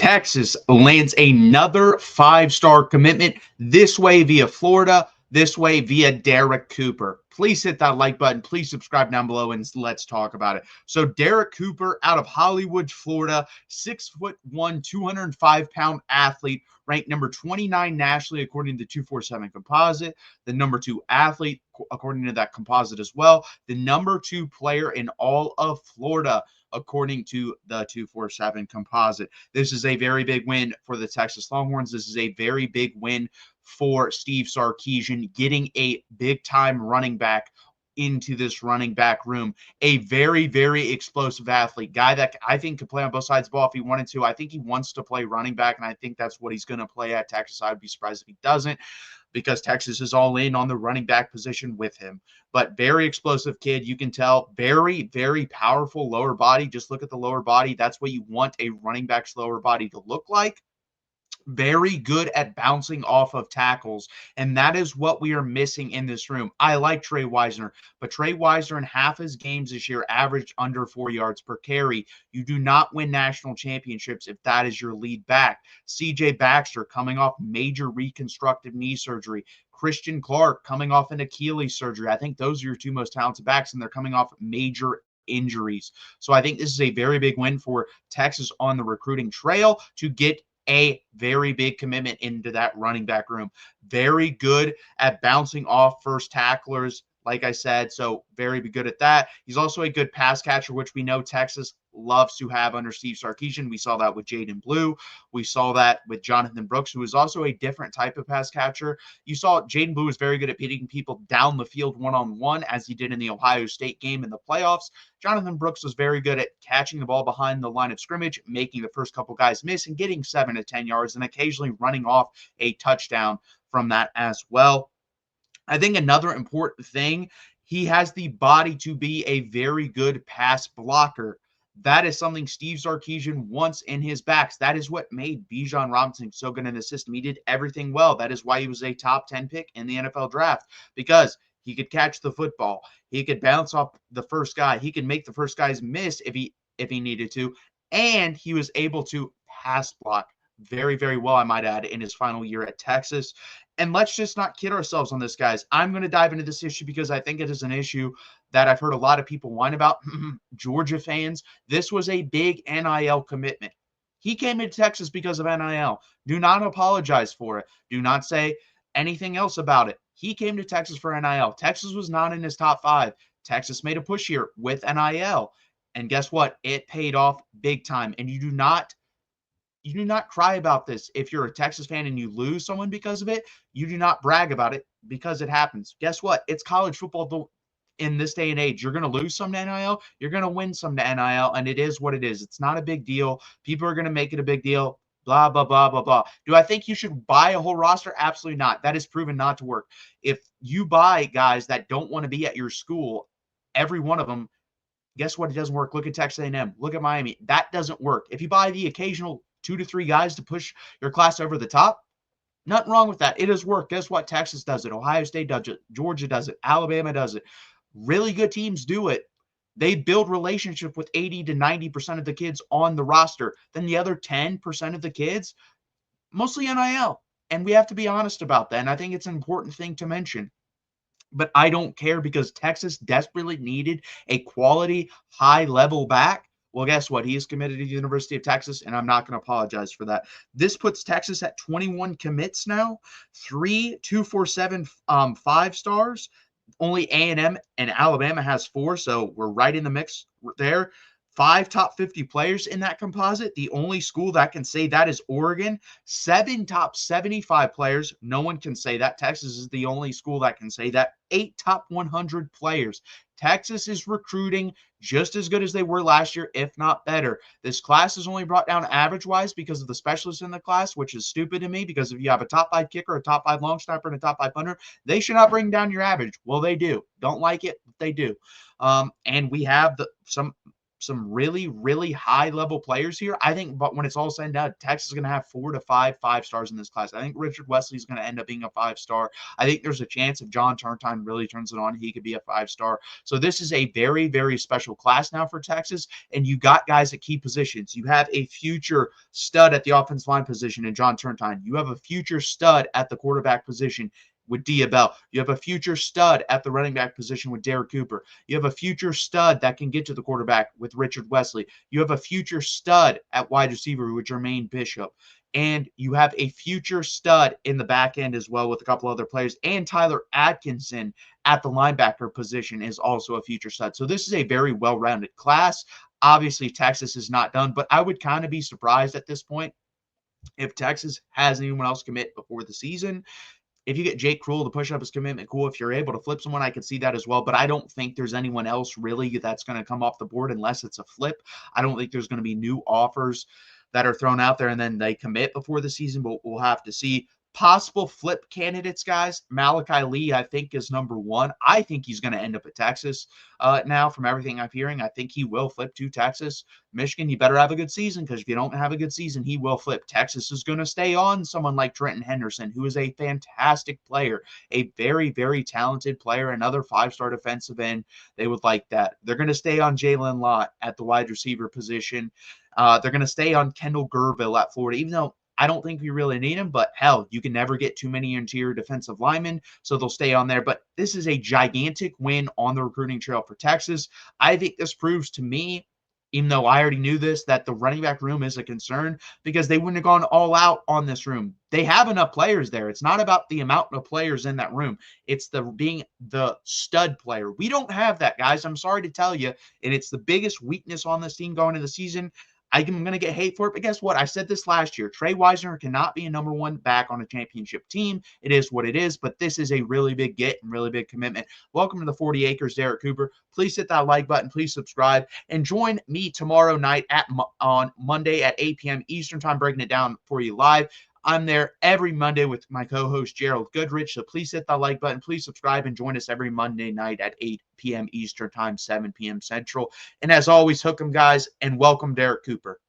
Texas lands another five-star commitment, this way via Florida, this way via Derrek Cooper. Please hit that like button. Please subscribe down below and let's talk about it. So Derrek Cooper out of Hollywood, Florida, 6'1", 205-pound athlete, ranked number 29 nationally according to the 247 composite, the number 2 athlete according to that composite as well, the number 2 player in all of Florida according to the 247 composite. This is a very big win for the Texas Longhorns. This is a very big win for Steve Sarkisian, getting a big-time running back into this running back room. A very, very explosive athlete, guy that I think could play on both sides of the ball if he wanted to. I think he wants to play running back, and I think that's what he's going to play at Texas. I'd be surprised if he doesn't, because Texas is all in on the running back position with him. But very explosive kid. You can tell, very, very powerful lower body. Just look at the lower body. That's what you want a running back's lower body to look like. Very good at bouncing off of tackles, and that is what we are missing in this room. I like Trey Wisner, but Trey Wisner in half his games this year averaged under 4 yards per carry. You do not win national championships if that is your lead back. CJ Baxter coming off major reconstructive knee surgery. Christian Clark coming off an Achilles surgery. I think those are your two most talented backs, and they're coming off major injuries. So I think this is a very big win for Texas on the recruiting trail to get a very big commitment into that running back room. Very good at bouncing off first tacklers, like I said, so very good at that. He's also a good pass catcher, which we know Texas loves to have under Steve Sarkisian. We saw that with Jaden Blue. We saw that with Jonathan Brooks, who is also a different type of pass catcher. You saw Jaden Blue was very good at beating people down the field one-on-one, as he did in the Ohio State game in the playoffs. Jonathan Brooks was very good at catching the ball behind the line of scrimmage, making the first couple guys miss, and getting 7 to 10 yards, and occasionally running off a touchdown from that as well. I think another important thing, he has the body to be a very good pass blocker. That is something Steve Sarkisian wants in his backs. That is what made Bijan Robinson so good in the system. He did everything well. That is why he was a top 10 pick in the NFL draft, because he could catch the football. He could bounce off the first guy. He could make the first guys miss if he needed to. And he was able to pass block very, very well, I might add, in his final year at Texas. And let's just not kid ourselves on this, guys. I'm going to dive into this issue because I think it is an issue that I've heard a lot of people whine about. Georgia fans, this was a big NIL commitment. He came into Texas because of NIL. Do not apologize for it. Do not say anything else about it. He came to Texas for NIL. Texas was not in his top 5. Texas made a push here with NIL. And guess what? It paid off big time. And you do not cry about this. If you're a Texas fan and you lose someone because of it, you do not brag about it because it happens. Guess what? It's college football in this day and age. You're going to lose some to NIL. You're going to win some to NIL, and it is what it is. It's not a big deal. People are going to make it a big deal. Blah, blah, blah, blah, blah. Do I think you should buy a whole roster? Absolutely not. That is proven not to work. If you buy guys that don't want to be at your school, every one of them, guess what? It doesn't work. Look at Texas A&M. Look at Miami. That doesn't work. If you buy the occasional 2 to 3 guys to push your class over the top, nothing wrong with that. It has worked. Guess what? Texas does it. Ohio State does it. Georgia does it. Alabama does it. Really good teams do it. They build relationship with 80 to 90% of the kids on the roster. Then the other 10% of the kids, mostly NIL. And we have to be honest about that. And I think it's an important thing to mention. But I don't care, because Texas desperately needed a quality, high-level back. Well, guess what? He is committed to the University of Texas, and I'm not going to apologize for that. This puts Texas at 21 commits now, 3 247 5 stars. Only A&M and Alabama has 4, so we're right in the mix there. 5 top 50 players in that composite. The only school that can say that is Oregon. 7 top 75 players. No one can say that. Texas is the only school that can say that. 8 top 100 players. Texas is recruiting just as good as they were last year, if not better. This class is only brought down average-wise because of the specialists in the class, which is stupid to me, because if you have a top 5 kicker, a top 5 long snapper, and a top 5 punter, they should not bring down your average. Well, they do. Don't like it, but they do. And we have some some really, really high-level players here. I think, but when it's all said and done, Texas is going to have 4 to 5 5-stars in this class. I think Richard Wesley is going to end up being a 5-star. I think there's a chance if John Turntine really turns it on, he could be a 5-star. So this is a very, very special class now for Texas, and you got guys at key positions. You have a future stud at the offensive line position in John Turntine. You have a future stud at the quarterback position with Dia Bell. You have a future stud at the running back position with Derrek Cooper. You have a future stud that can get to the quarterback with Richard Wesley. You have a future stud at wide receiver with Jermaine Bishop. And you have a future stud in the back end as well with a couple other players. And Tyler Atkinson at the linebacker position is also a future stud. So this is a very well-rounded class. Obviously, Texas is not done, but I would kind of be surprised at this point if Texas has anyone else commit before the season. If you get Jake Krull to push up his commitment, cool. If you're able to flip someone, I can see that as well. But I don't think there's anyone else really that's going to come off the board unless it's a flip. I don't think there's going to be new offers that are thrown out there and then they commit before the season, but we'll have to see. Possible flip candidates, guys. Malachi Lee, I think, is number one. I think he's going to end up at Texas now from everything I'm hearing. I think he will flip to Texas. Michigan, you better have a good season because if you don't have a good season, he will flip. Texas is going to stay on someone like Trenton Henderson, who is a fantastic player, a very, very talented player, another 5-star defensive end. They would like that. They're going to stay on Jalen Lott at the wide receiver position. They're going to stay on Kendall Gerville at Florida, even though I don't think we really need him, but hell, you can never get too many interior defensive linemen, so they'll stay on there. But this is a gigantic win on the recruiting trail for Texas. I think this proves to me, even though I already knew this, that the running back room is a concern because they wouldn't have gone all out on this room. They have enough players there. It's not about the amount of players in that room. It's the being the stud player. We don't have that, guys. I'm sorry to tell you, and it's the biggest weakness on this team going into the season. I'm going to get hate for it, but guess what? I said this last year. Trey Wisner cannot be a number one back on a championship team. It is what it is, but this is a really big get and really big commitment. Welcome to the 40 Acres, Derrek Cooper. Please hit that like button. Please subscribe. And join me tomorrow night on Monday at 8 p.m. Eastern Time, breaking it down for you live. I'm there every Monday with my co-host, Gerald Goodrich. So please hit that like button. Please subscribe and join us every Monday night at 8 p.m. Eastern Time, 7 p.m. Central. And as always, hook 'em, guys, and welcome, Derrek Cooper.